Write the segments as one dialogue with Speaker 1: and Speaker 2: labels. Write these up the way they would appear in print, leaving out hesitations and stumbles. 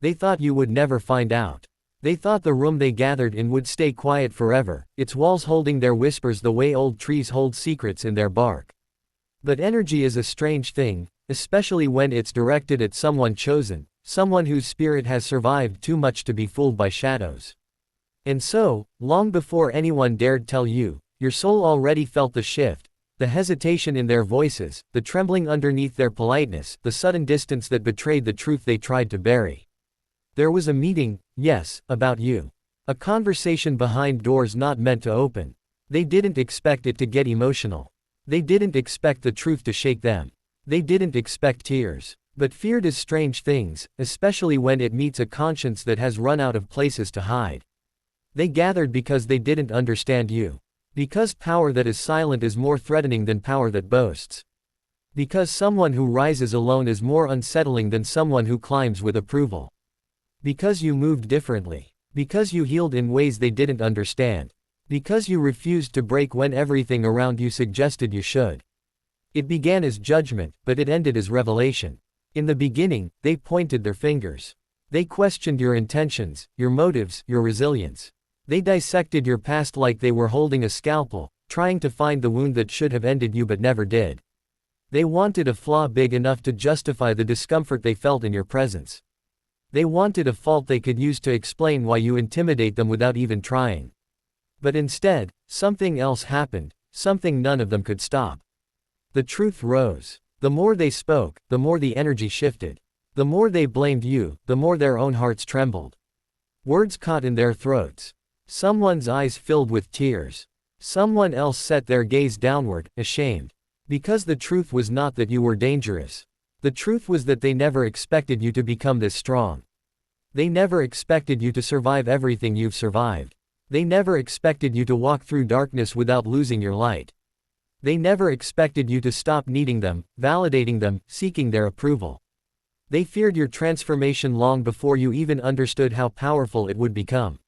Speaker 1: They thought you would never find out. They thought the room they gathered in would stay quiet forever, its walls holding their whispers the way old trees hold secrets in their bark. But energy is a strange thing, especially when it's directed at someone chosen, someone whose spirit has survived too much to be fooled by shadows. And so, long before anyone dared tell you, your soul already felt the shift, the hesitation in their voices, the trembling underneath their politeness, the sudden distance that betrayed the truth they tried to bury. There was a meeting, yes, about you. A conversation behind doors not meant to open. They didn't expect it to get emotional. They didn't expect the truth to shake them. They didn't expect tears. But fear does strange things, especially when it meets a conscience that has run out of places to hide. They gathered because they didn't understand you. Because power that is silent is more threatening than power that boasts. Because someone who rises alone is more unsettling than someone who climbs with approval. Because you moved differently. Because you healed in ways they didn't understand. Because you refused to break when everything around you suggested you should. It began as judgment, but it ended as revelation. In the beginning, they pointed their fingers. They questioned your intentions, your motives, your resilience. They dissected your past like they were holding a scalpel, trying to find the wound that should have ended you but never did. They wanted a flaw big enough to justify the discomfort they felt in your presence. They wanted a fault they could use to explain why you intimidate them without even trying. But instead, something else happened, something none of them could stop. The truth rose. The more they spoke, the more the energy shifted. The more they blamed you, the more their own hearts trembled. Words caught in their throats. Someone's eyes filled with tears. Someone else set their gaze downward, ashamed. Because the truth was not that you were dangerous. The truth was that they never expected you to become this strong. They never expected you to survive everything you've survived. They never expected you to walk through darkness without losing your light. They never expected you to stop needing them, validating them, seeking their approval. They feared your transformation long before you even understood how powerful it would become.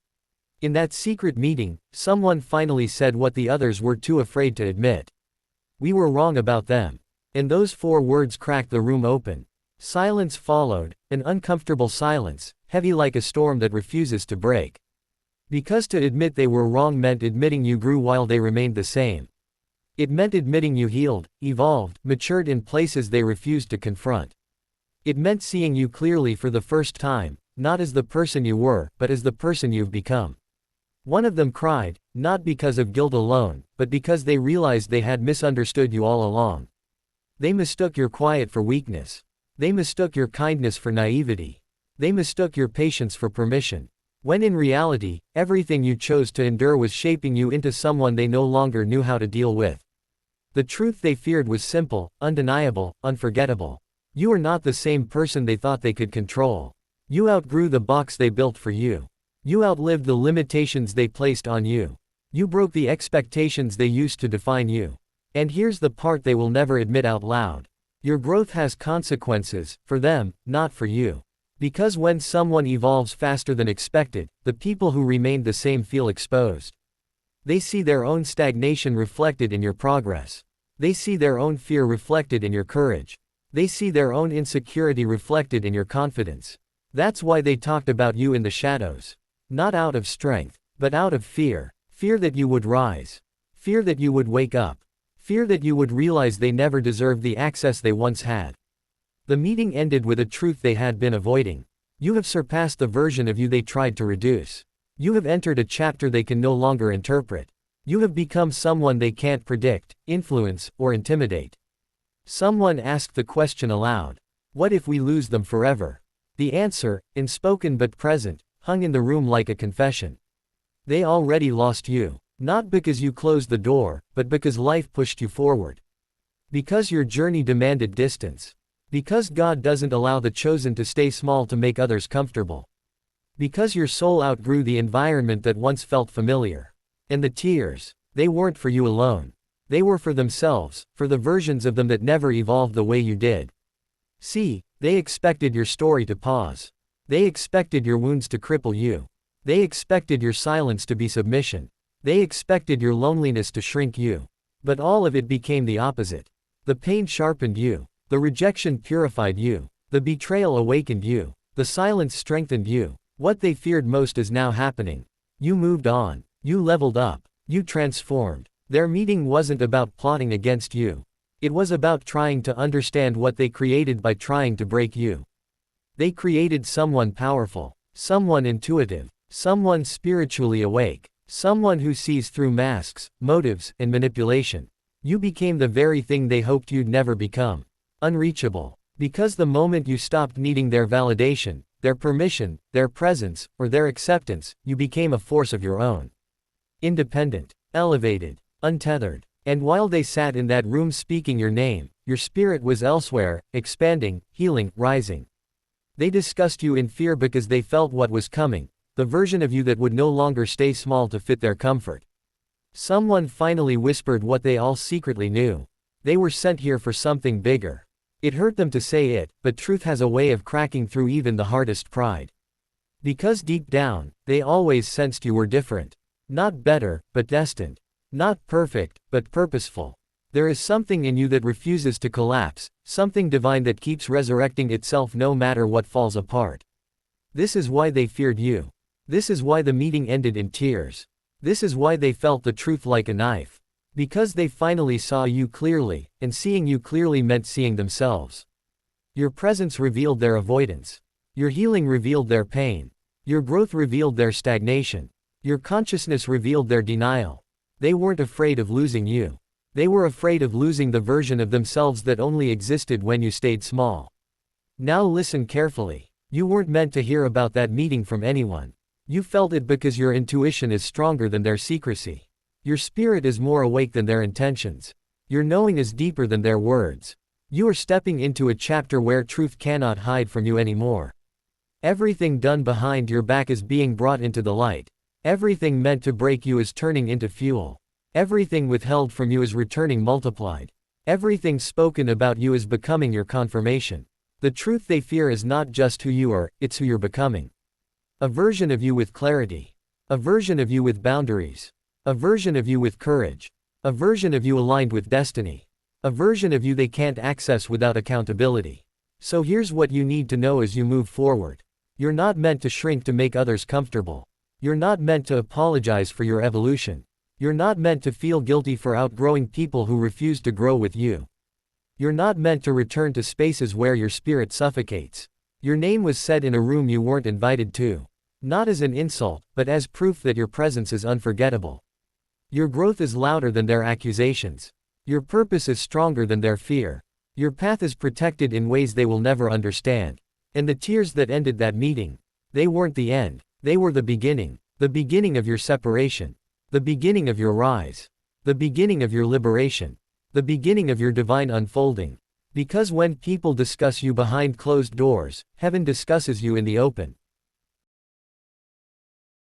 Speaker 1: In that secret meeting, someone finally said what the others were too afraid to admit. We were wrong about them. And those 4 words cracked the room open. Silence followed, an uncomfortable silence, heavy like a storm that refuses to break. Because to admit they were wrong meant admitting you grew while they remained the same. It meant admitting you healed, evolved, matured in places they refused to confront. It meant seeing you clearly for the first time, not as the person you were, but as the person you've become. One of them cried, not because of guilt alone, but because they realized they had misunderstood you all along. They mistook your quiet for weakness. They mistook your kindness for naivety. They mistook your patience for permission. When in reality, everything you chose to endure was shaping you into someone they no longer knew how to deal with. The truth they feared was simple, undeniable, unforgettable. You are not the same person they thought they could control. You outgrew the box they built for you. You outlived the limitations they placed on you. You broke the expectations they used to define you. And here's the part they will never admit out loud. Your growth has consequences, for them, not for you. Because when someone evolves faster than expected, the people who remained the same feel exposed. They see their own stagnation reflected in your progress. They see their own fear reflected in your courage. They see their own insecurity reflected in your confidence. That's why they talked about you in the shadows. Not out of strength, but out of fear. Fear that you would rise. Fear that you would wake up. Fear that you would realize they never deserved the access they once had. The meeting ended with a truth they had been avoiding. You have surpassed the version of you they tried to reduce. You have entered a chapter they can no longer interpret. You have become someone they can't predict, influence, or intimidate. Someone asked the question aloud. What if we lose them forever? The answer, unspoken but present, hung in the room like a confession. They already lost you. Not because you closed the door, but because life pushed you forward. Because your journey demanded distance. Because God doesn't allow the chosen to stay small to make others comfortable. Because your soul outgrew the environment that once felt familiar. And the tears, they weren't for you alone. They were for themselves, for the versions of them that never evolved the way you did. See, they expected your story to pause. They expected your wounds to cripple you. They expected your silence to be submission. They expected your loneliness to shrink you. But all of it became the opposite. The pain sharpened you. The rejection purified you. The betrayal awakened you. The silence strengthened you. What they feared most is now happening. You moved on. You leveled up. You transformed. Their meeting wasn't about plotting against you. It was about trying to understand what they created by trying to break you. They created someone powerful, someone intuitive, someone spiritually awake, someone who sees through masks, motives, and manipulation. You became the very thing they hoped you'd never become. Unreachable. Because the moment you stopped needing their validation, their permission, their presence, or their acceptance, you became a force of your own. Independent, elevated, untethered. And while they sat in that room speaking your name, your spirit was elsewhere, expanding, healing, rising. They discussed you in fear because they felt what was coming, the version of you that would no longer stay small to fit their comfort. Someone finally whispered what they all secretly knew. They were sent here for something bigger. It hurt them to say it, but truth has a way of cracking through even the hardest pride. Because deep down, they always sensed you were different. Not better, but destined. Not perfect, but purposeful. There is something in you that refuses to collapse, something divine that keeps resurrecting itself no matter what falls apart. This is why they feared you. This is why the meeting ended in tears. This is why they felt the truth like a knife. Because they finally saw you clearly, and seeing you clearly meant seeing themselves. Your presence revealed their avoidance. Your healing revealed their pain. Your growth revealed their stagnation. Your consciousness revealed their denial. They weren't afraid of losing you. They were afraid of losing the version of themselves that only existed when you stayed small. Now listen carefully. You weren't meant to hear about that meeting from anyone. You felt it because your intuition is stronger than their secrecy. Your spirit is more awake than their intentions. Your knowing is deeper than their words. You are stepping into a chapter where truth cannot hide from you anymore. Everything done behind your back is being brought into the light. Everything meant to break you is turning into fuel. Everything withheld from you is returning multiplied. Everything spoken about you is becoming your confirmation. The truth they fear is not just who you are, it's who you're becoming. A version of you with clarity. A version of you with boundaries. A version of you with courage. A version of you aligned with destiny. A version of you they can't access without accountability. So here's what you need to know as you move forward. You're not meant to shrink to make others comfortable. You're not meant to apologize for your evolution. You're not meant to feel guilty for outgrowing people who refuse to grow with you. You're not meant to return to spaces where your spirit suffocates. Your name was said in a room you weren't invited to. Not as an insult, but as proof that your presence is unforgettable. Your growth is louder than their accusations. Your purpose is stronger than their fear. Your path is protected in ways they will never understand. And the tears that ended that meeting, they weren't the end, they were the beginning of your separation, the beginning of your rise, the beginning of your liberation, the beginning of your divine unfolding. Because when people discuss you behind closed doors, heaven discusses you in the open.